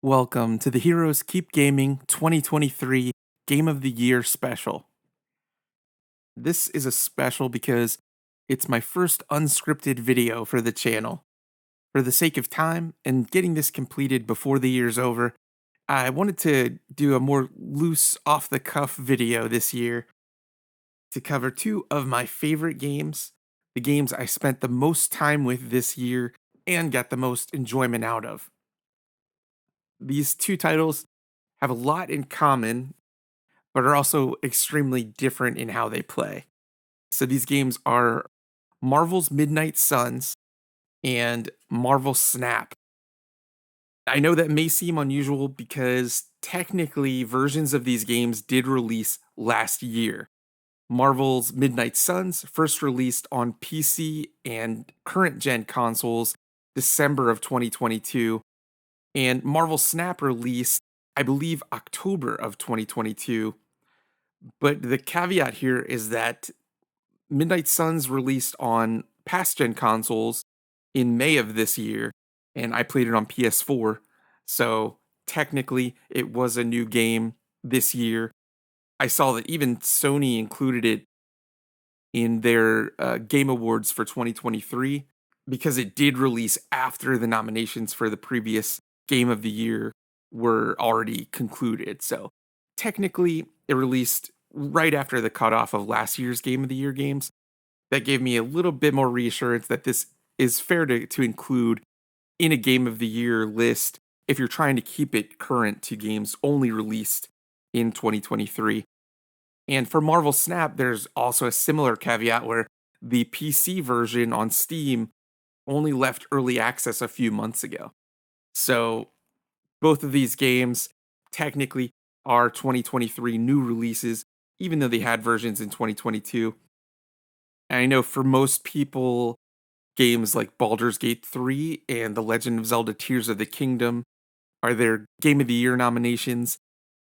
Welcome to the Heroes Keep Gaming 2023 Game of the Year special. This is a special because it's my first unscripted video for the channel. For the sake of time and getting this completed before the year's over, I wanted to do a more loose, off-the-cuff video this year to cover two of my favorite games, the games I spent the most time with this year and got the most enjoyment out of. These two titles have a lot in common, but are also extremely different in how they play. So these games are Marvel's Midnight Suns and Marvel Snap. I know that may seem unusual because technically versions of these games did release last year. Marvel's Midnight Suns first released on PC and current gen consoles December of 2022, and Marvel Snap released, I believe, October of 2022. But the caveat here is that Midnight Suns released on past gen consoles in May of this year, and I played it on PS4. So technically, it was a new game this year. I saw that even Sony included it in their Game Awards for 2023 because it did release after the nominations for the previous Game of the Year were already concluded. So technically, it released right after the cutoff of last year's Game of the Year games. That gave me a little bit more reassurance that this is fair to include in a Game of the Year list if you're trying to keep it current to games only released in 2023. And for Marvel Snap, there's also a similar caveat where the PC version on Steam only left early access a few months ago. So both of these games technically are 2023 new releases, even though they had versions in 2022. And I know for most people, games like Baldur's Gate 3 and The Legend of Zelda Tears of the Kingdom are their Game of the Year nominations,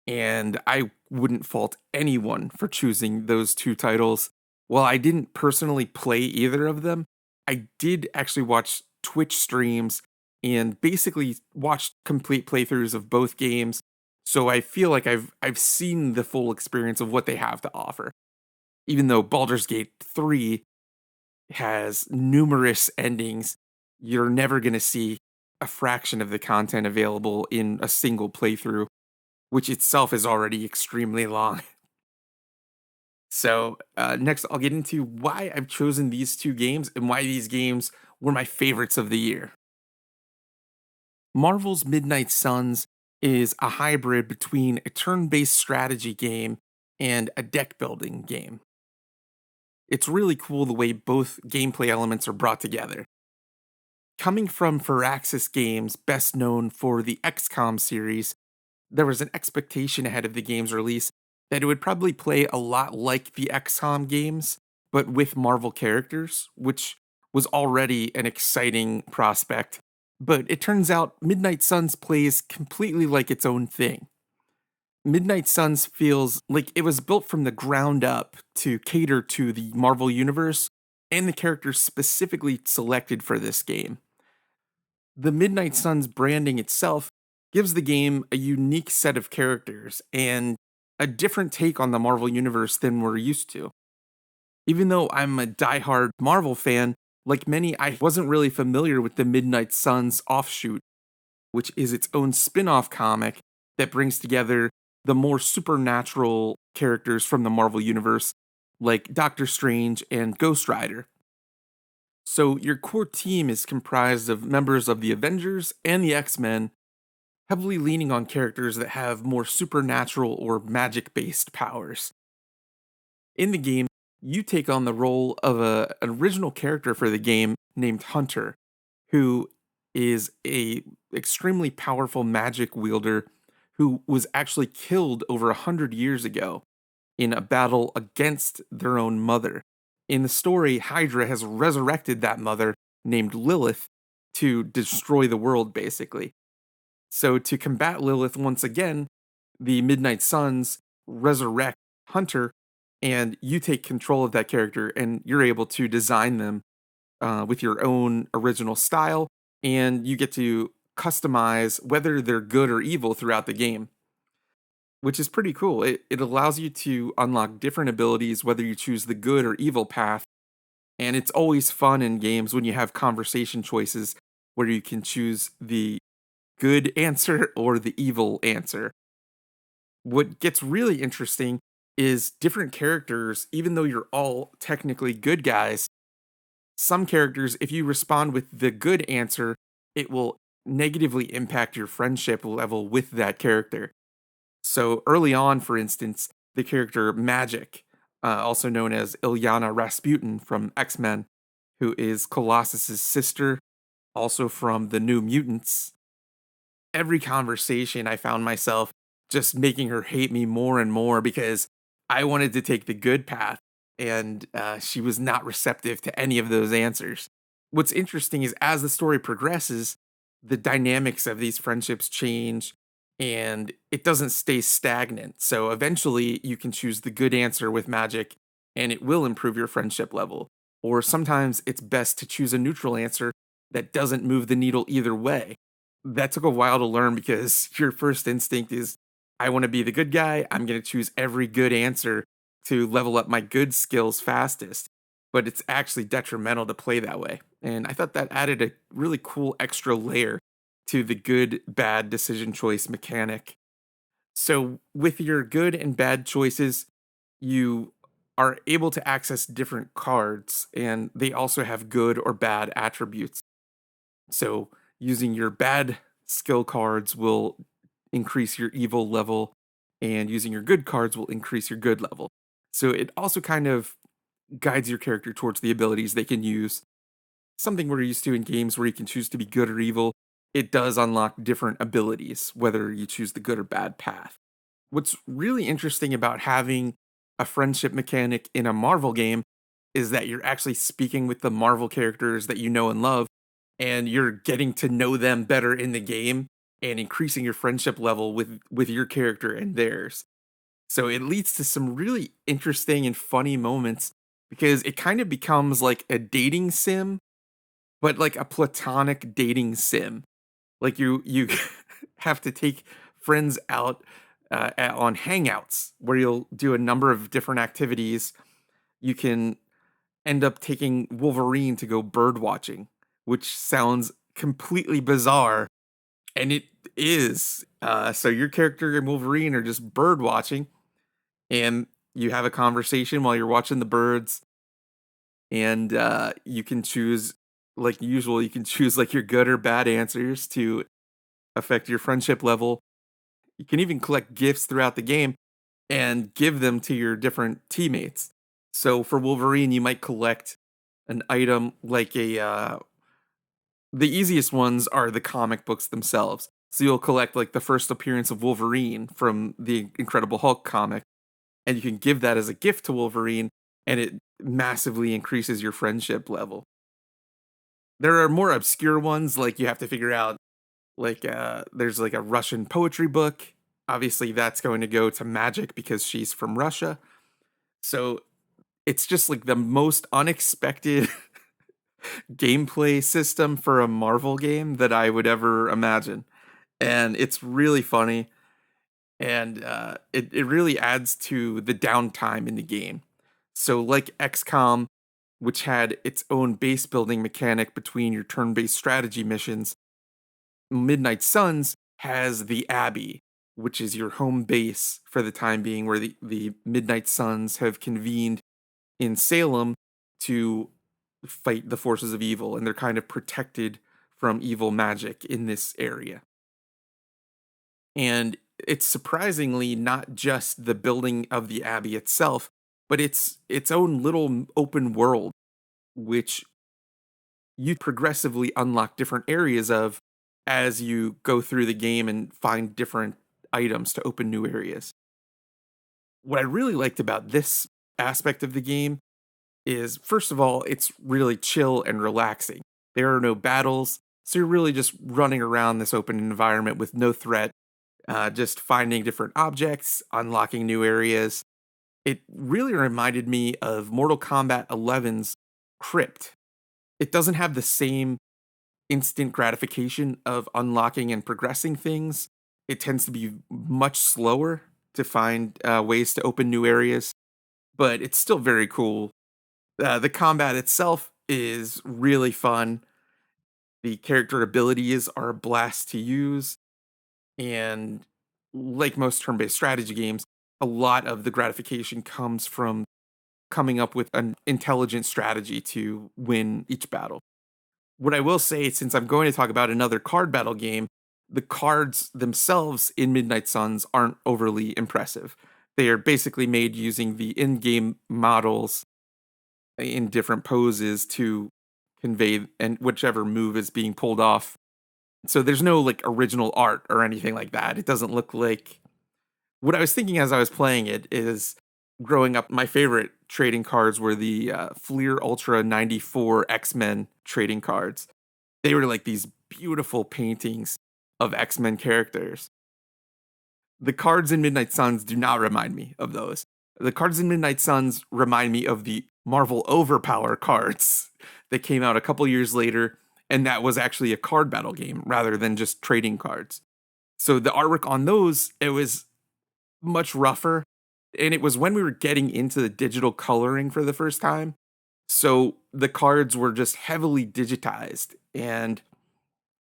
and I wouldn't fault anyone for choosing those two titles. While I didn't personally play either of them, I did actually watch Twitch streams and basically watched complete playthroughs of both games, so I feel like I've seen the full experience of what they have to offer. Even though Baldur's Gate 3 has numerous endings, you're never going to see a fraction of the content available in a single playthrough, which itself is already extremely long. So, next, I'll get into why I've chosen these two games and why these games were my favorites of the year. Marvel's Midnight Suns is a hybrid between a turn based strategy game and a deck building game. It's really cool the way both gameplay elements are brought together. Coming from Firaxis Games, best known for the XCOM series, there was an expectation ahead of the game's release that it would probably play a lot like the XCOM games, but with Marvel characters, which was already an exciting prospect. But it turns out Midnight Suns plays completely like its own thing. Midnight Suns feels like it was built from the ground up to cater to the Marvel Universe and the characters specifically selected for this game. The Midnight Suns branding itself gives the game a unique set of characters and a different take on the Marvel Universe than we're used to. Even though I'm a diehard Marvel fan, like many, I wasn't really familiar with the Midnight Suns offshoot, which is its own spin off comic that brings together the more supernatural characters from the Marvel Universe, like Doctor Strange and Ghost Rider. So your core team is comprised of members of the Avengers and the X-Men, heavily leaning on characters that have more supernatural or magic-based powers. In the game, you take on the role of an original character for the game named Hunter, who is a extremely powerful magic wielder who was actually killed over 100 years ago in a battle against their own mother. In the story, Hydra has resurrected that mother, named Lilith, to destroy the world, basically. So to combat Lilith once again, the Midnight Suns resurrect Hunter, and you take control of that character, and you're able to design them with your own original style, and you get to customize whether they're good or evil throughout the game, which is pretty cool. It allows you to unlock different abilities, whether you choose the good or evil path. And it's always fun in games when you have conversation choices where you can choose the good answer or the evil answer. What gets really interesting is different characters, even though you're all technically good guys, some characters, if you respond with the good answer, it will negatively impact your friendship level with that character. So early on, for instance, the character Magic, also known as Ilyana Rasputin from X-Men, who is Colossus's sister, also from the New Mutants. Every conversation I found myself just making her hate me more and more because I wanted to take the good path, and she was not receptive to any of those answers. What's interesting is as the story progresses, the dynamics of these friendships change and it doesn't stay stagnant. So eventually you can choose the good answer with Magic and it will improve your friendship level. Or sometimes it's best to choose a neutral answer that doesn't move the needle either way. That took a while to learn because your first instinct is, I want to be the good guy. I'm going to choose every good answer to level up my good skills fastest. But it's actually detrimental to play that way. And I thought that added a really cool extra layer to the good bad decision choice mechanic. So, with your good and bad choices, you are able to access different cards, and they also have good or bad attributes. So, using your bad skill cards will increase your evil level, and using your good cards will increase your good level. So, it also kind of guides your character towards the abilities they can use. Something we're used to in games where you can choose to be good or evil. It does unlock different abilities, whether you choose the good or bad path. What's really interesting about having a friendship mechanic in a Marvel game is that you're actually speaking with the Marvel characters that you know and love, and you're getting to know them better in the game and increasing your friendship level with your character and theirs. So it leads to some really interesting and funny moments because it kind of becomes like a dating sim, but like a platonic dating sim. Like you have to take friends out on hangouts where you'll do a number of different activities. You can end up taking Wolverine to go bird watching, which sounds completely bizarre, and it is. So your character and Wolverine are just bird watching, and you have a conversation while you're watching the birds, and you can choose, like usual, you can choose like your good or bad answers to affect your friendship level. You can even collect gifts throughout the game and give them to your different teammates. So for Wolverine, you might collect an item like the easiest ones are the comic books themselves. So you'll collect like the first appearance of Wolverine from the Incredible Hulk comic, and you can give that as a gift to Wolverine, and it massively increases your friendship level. There are more obscure ones, like you have to figure out, like, there's like a Russian poetry book. Obviously, that's going to go to Magic because she's from Russia. So it's just like the most unexpected gameplay system for a Marvel game that I would ever imagine. And it's really funny. And it really adds to the downtime in the game. So, like XCOM, which had its own base building mechanic between your turn based strategy missions, Midnight Suns has the Abbey, which is your home base for the time being, where the Midnight Suns have convened in Salem to fight the forces of evil, and they're kind of protected from evil magic in this area. And it's surprisingly not just the building of the Abbey itself, but it's its own little open world, which you progressively unlock different areas of as you go through the game and find different items to open new areas. What I really liked about this aspect of the game is, first of all, it's really chill and relaxing. There are no battles, so you're really just running around this open environment with no threat, just finding different objects, unlocking new areas. It really reminded me of Mortal Kombat 11's Crypt. It doesn't have the same instant gratification of unlocking and progressing things. It tends to be much slower to find ways to open new areas, but it's still very cool. The combat itself is really fun. The character abilities are a blast to use. And like most turn based strategy games, a lot of the gratification comes from coming up with an intelligent strategy to win each battle. What I will say, since I'm going to talk about another card battle game, the cards themselves in Midnight Suns aren't overly impressive. They are basically made using the in game models in different poses to convey and whichever move is being pulled off. So there's no like original art or anything like that. It doesn't look like what I was thinking as I was playing it is growing up, my favorite trading cards were the Fleer Ultra 94 X-Men trading cards. They were like these beautiful paintings of X-Men characters. The cards in Midnight Suns do not remind me of those. The cards in Midnight Suns remind me of the Marvel Overpower cards that came out a couple years later, and that was actually a card battle game rather than just trading cards. So the artwork on those, it was much rougher, and it was when we were getting into the digital coloring for the first time. So the cards were just heavily digitized, and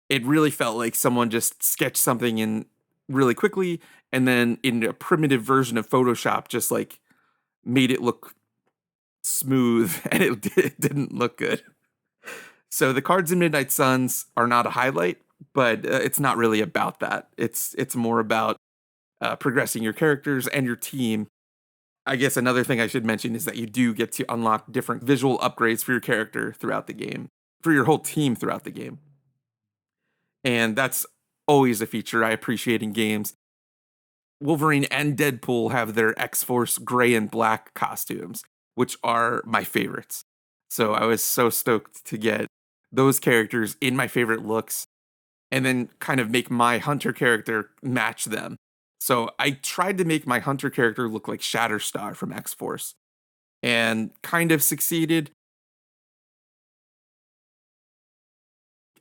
it really felt like someone just sketched something in really quickly and then in a primitive version of Photoshop just like made it look smooth and it didn't look good. So the cards in Midnight Suns are not a highlight, but it's not really about that. It's more about progressing your characters and your team. I guess another thing I should mention is that you do get to unlock different visual upgrades for your character throughout the game, for your whole team throughout the game. And that's always a feature I appreciate in games. Wolverine and Deadpool have their X-Force gray and black costumes, which are my favorites. So I was so stoked to get those characters in my favorite looks and then kind of make my Hunter character match them. So I tried to make my Hunter character look like Shatterstar from X-Force and kind of succeeded.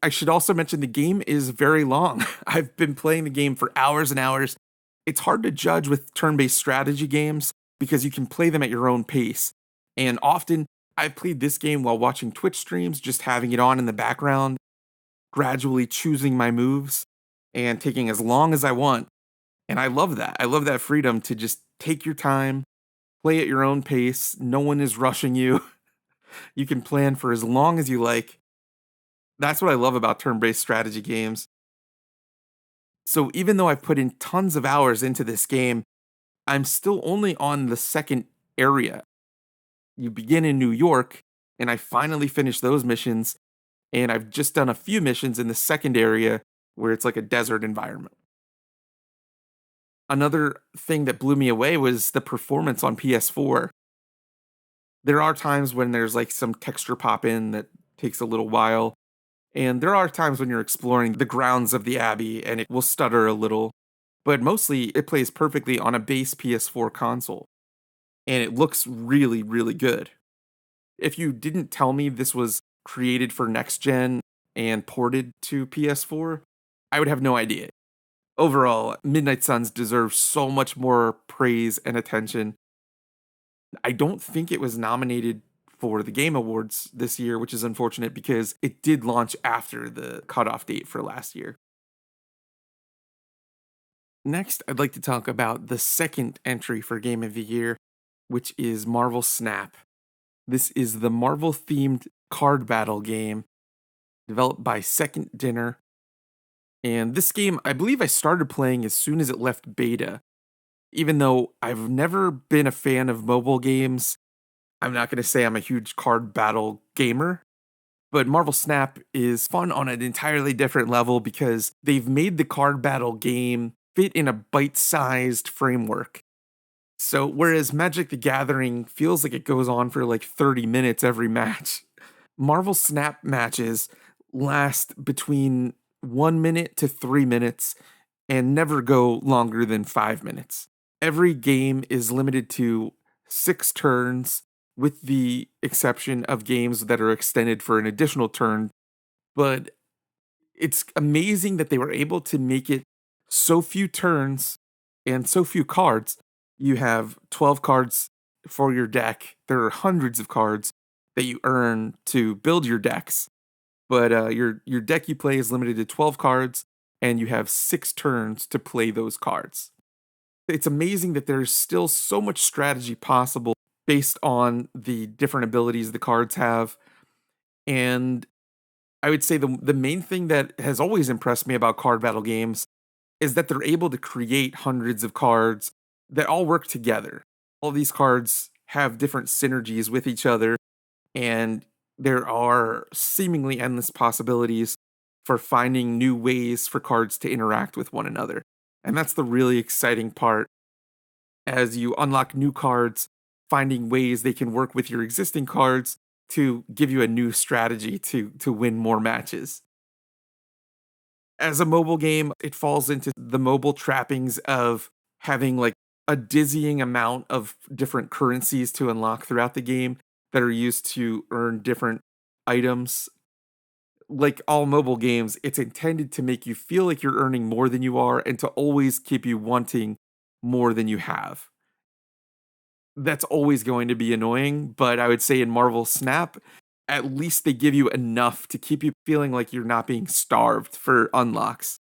I should also mention the game is very long. I've been playing the game for hours and hours. It's hard to judge with turn based strategy games because you can play them at your own pace. And often I've played this game while watching Twitch streams, just having it on in the background, gradually choosing my moves and taking as long as I want. And I love that. I love that freedom to just take your time, play at your own pace. No one is rushing you. You can plan for as long as you like. That's what I love about turn based strategy games. So even though I've put in tons of hours into this game, I'm still only on the second area. You begin in New York, and I finally finished those missions, and I've just done a few missions in the second area where it's like a desert environment. Another thing that blew me away was the performance on PS4. There are times when there's like some texture pop in that takes a little while, and there are times when you're exploring the grounds of the Abbey and it will stutter a little, but mostly it plays perfectly on a base PS4 console, and it looks really, really good. If you didn't tell me this was created for next gen and ported to PS4, I would have no idea. Overall, Midnight Suns deserves so much more praise and attention. I don't think it was nominated for the Game Awards this year, which is unfortunate because it did launch after the cutoff date for last year. Next, I'd like to talk about the second entry for Game of the Year, which is Marvel Snap. This is the Marvel themed card battle game developed by Second Dinner. And this game, I believe I started playing as soon as it left beta. Even though I've never been a fan of mobile games, I'm not going to say I'm a huge card battle gamer. But Marvel Snap is fun on an entirely different level because they've made the card battle game fit in a bite sized framework. So, whereas Magic the Gathering feels like it goes on for like 30 minutes every match, Marvel Snap matches last between 1 minute to 3 minutes and never go longer than 5 minutes. Every game is limited to 6 turns, with the exception of games that are extended for an additional turn. But It's amazing that they were able to make it so few turns and so few cards. You have 12 cards for your deck. There are hundreds of cards that you earn to build your decks, but your deck you play is limited to 12 cards, and you have 6 turns to play those cards. It's amazing that there's still so much strategy possible based on the different abilities the cards have. And I would say the main thing that has always impressed me about card battle games is that they're able to create hundreds of cards that all work together. All these cards have different synergies with each other, and there are seemingly endless possibilities for finding new ways for cards to interact with one another. And that's the really exciting part as you unlock new cards, finding ways they can work with your existing cards to give you a new strategy to win more matches. As a mobile game, it falls into the mobile trappings of having like a dizzying amount of different currencies to unlock throughout the game that are used to earn different items. Like all mobile games, it's intended to make you feel like you're earning more than you are and to always keep you wanting more than you have. That's always going to be annoying, but I would say in Marvel Snap, at least they give you enough to keep you feeling like you're not being starved for unlocks.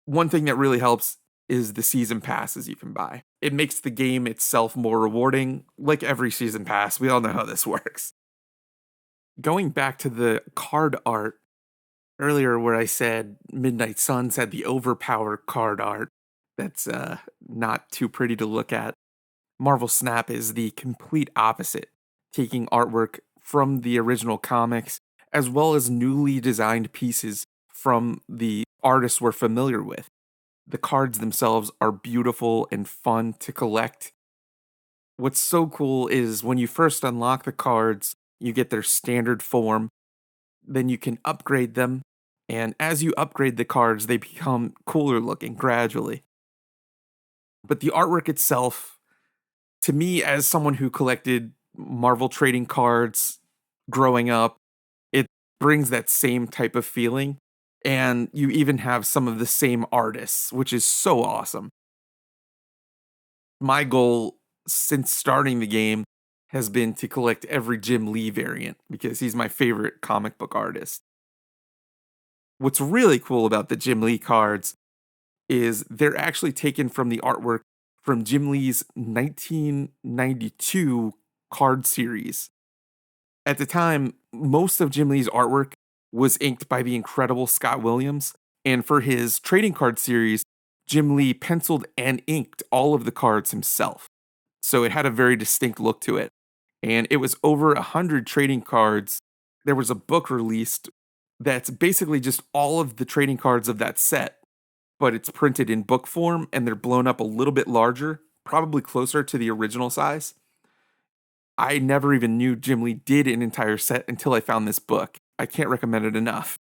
One thing that really helps is the season passes you can buy. It makes the game itself more rewarding, like every season pass. We all know how this works. Going back to the card art earlier, where I said Midnight Suns had the overpowered card art, that's not too pretty to look at. Marvel Snap is the complete opposite, taking artwork from the original comics as well as newly designed pieces from the artists we're familiar with. The cards themselves are beautiful and fun to collect. What's so cool is when you first unlock the cards, you get their standard form, then you can upgrade them, and as you upgrade the cards, they become cooler looking gradually. But the artwork itself, to me, as someone who collected Marvel trading cards growing up, it brings that same type of feeling. And you even have some of the same artists, which is so awesome. My goal since starting the game has been to collect every Jim Lee variant because he's my favorite comic book artist. What's really cool about the Jim Lee cards is they're actually taken from the artwork from Jim Lee's 1992 card series. At the time, most of Jim Lee's artwork was inked by the incredible Scott Williams, and for his trading card series, Jim Lee penciled and inked all of the cards himself. So it had a very distinct look to it. And it was over 100 trading cards. There was a book released that's basically just all of the trading cards of that set, but it's printed in book form and they're blown up a little bit larger, probably closer to the original size. I never even knew Jim Lee did an entire set until I found this book. I can't recommend it enough.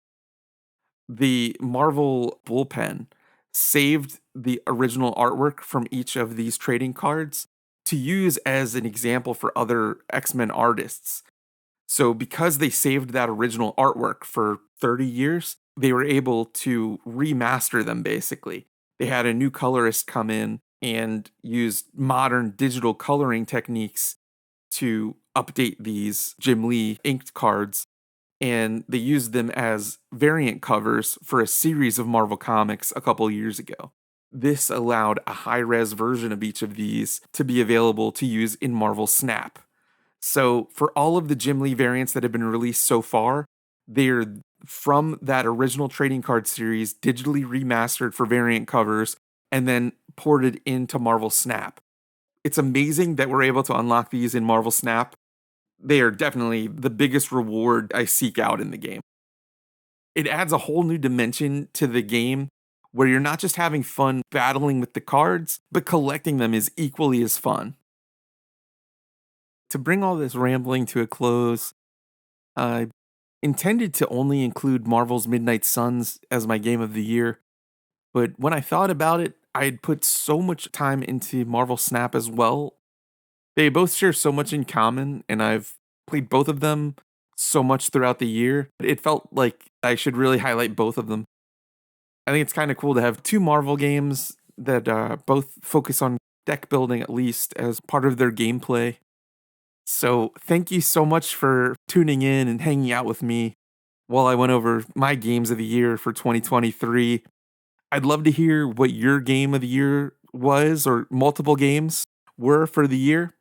The Marvel bullpen saved the original artwork from each of these trading cards to use as an example for other X-Men artists. So, because they saved that original artwork for 30 years, they were able to remaster them basically. They had a new colorist come in and used modern digital coloring techniques to update these Jim Lee inked cards, and they used them as variant covers for a series of Marvel comics a couple years ago. This allowed a high res version of each of these to be available to use in Marvel Snap. So, for all of the Jim Lee variants that have been released so far, they're from that original trading card series, digitally remastered for variant covers, and then ported into Marvel Snap. It's amazing that we're able to unlock these in Marvel Snap. They are definitely the biggest reward I seek out in the game. It adds a whole new dimension to the game where you're not just having fun battling with the cards, but collecting them is equally as fun. To bring all this rambling to a close, I intended to only include Marvel's Midnight Suns as my game of the year, but when I thought about it, I had put so much time into Marvel Snap as well. They both share so much in common, and I've played both of them so much throughout the year. It felt like I should really highlight both of them. I think it's kind of cool to have two Marvel games that both focus on deck building at least as part of their gameplay. So thank you so much for tuning in and hanging out with me while I went over my games of the year for 2023. I'd love to hear what your game of the year was or multiple games were for the year.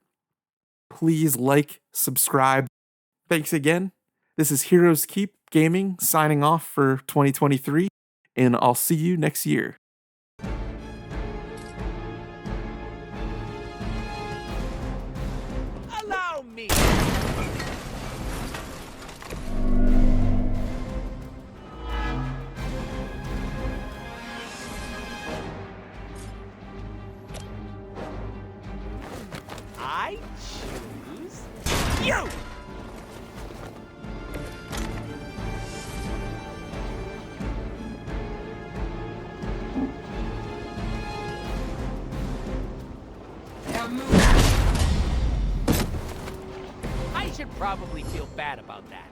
Please like, subscribe. Thanks again. This is Heroes Keep Gaming signing off for 2023, and I'll see you next year. Allow me! I choose you! I should probably feel bad about that.